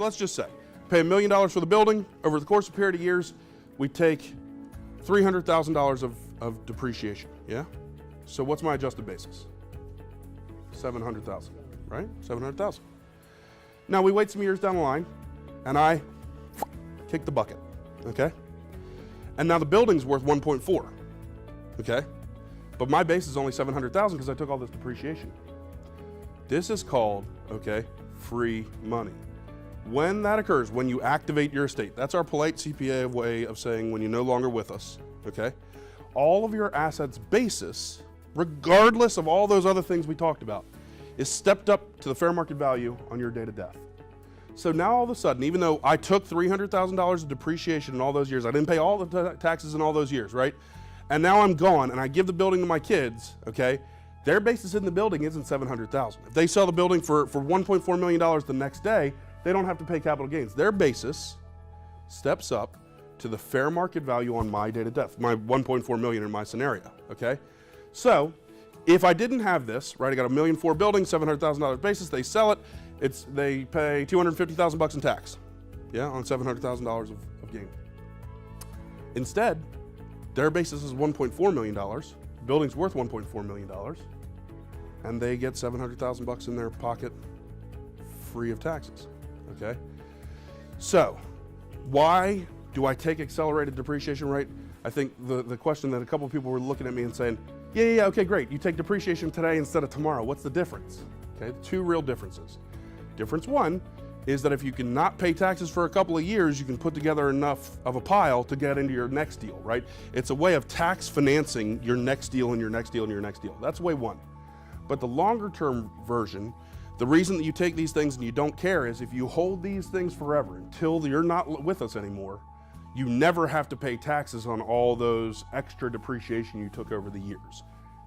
So let's just say, pay $1 million for the building. Over the course of a period of years, we take $300,000 of depreciation, yeah? So what's my adjusted basis? 700,000, right? 700,000. Now we wait some years down the line, and I kick the bucket, okay? And now the building's worth 1.4, okay? But my base is only 700,000 because I took all this depreciation. This is called, okay, free money. When that occurs, when you activate your estate, that's our polite CPA way of saying when you're no longer with us, okay? All of your assets basis, regardless of all those other things we talked about, is stepped up to the fair market value on your date of death. So now all of a sudden, even though I took $300,000 of depreciation in all those years, I didn't pay all the taxes in all those years, right? And now I'm gone and I give the building to my kids, okay? Their basis in the building isn't 700,000. If they sell the building for $1.4 million the next day, they don't have to pay capital gains. Their basis steps up to the fair market value on my date of death, my 1.4 million in my scenario, okay? So if I didn't have this, right, I got $1.4 million building, $700,000 basis, they sell it, they pay $250,000 in tax, yeah, on $700,000 of gain. Instead, their basis is $1.4 million, the building's worth $1.4 million, and they get $700,000 in their pocket free of taxes, okay? So, why do I take accelerated depreciation rate? I think the question that a couple of people were looking at me and saying, yeah, okay, great, you take depreciation today instead of tomorrow, what's the difference? Okay, two real differences. Difference one is that if you can not pay taxes for a couple of years, you can put together enough of a pile to get into your next deal, right? It's a way of tax financing your next deal and your next deal and your next deal. That's way one. But the longer term version, the reason that you take these things and you don't care is if you hold these things forever until you're not with us anymore, you never have to pay taxes on all those extra depreciation you took over the years.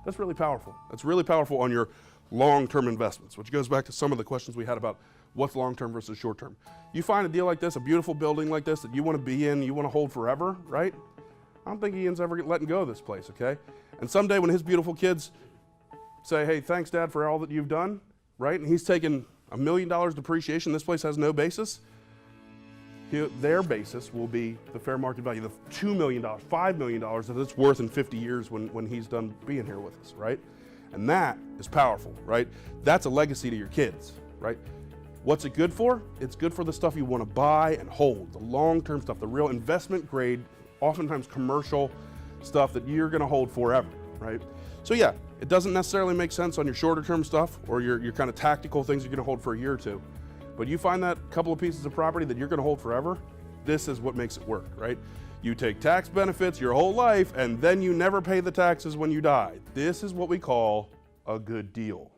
That's really powerful. That's really powerful on your long-term investments, which goes back to some of the questions we had about what's long-term versus short-term. You find a deal like this, a beautiful building like this that you want to be in, you want to hold forever, right? I don't think Ian's ever letting go of this place, okay? And someday when his beautiful kids say, hey, thanks, Dad, for all that you've done, right? And he's taken $1 million depreciation, this place has no basis. Their basis will be the fair market value, the $2 million, $5 million that it's worth in 50 years when he's done being here with us, right? And that is powerful, right? That's a legacy to your kids, right? What's it good for? It's good for the stuff you want to buy and hold, the long-term stuff, the real investment grade, oftentimes commercial stuff that you're going to hold forever, right? So yeah, it doesn't necessarily make sense on your shorter-term stuff or your kind of tactical things you're going to hold for a year or two. But you find that couple of pieces of property that you're going to hold forever, this is what makes it work, right? You take tax benefits your whole life, and then you never pay the taxes when you die. This is what we call a good deal.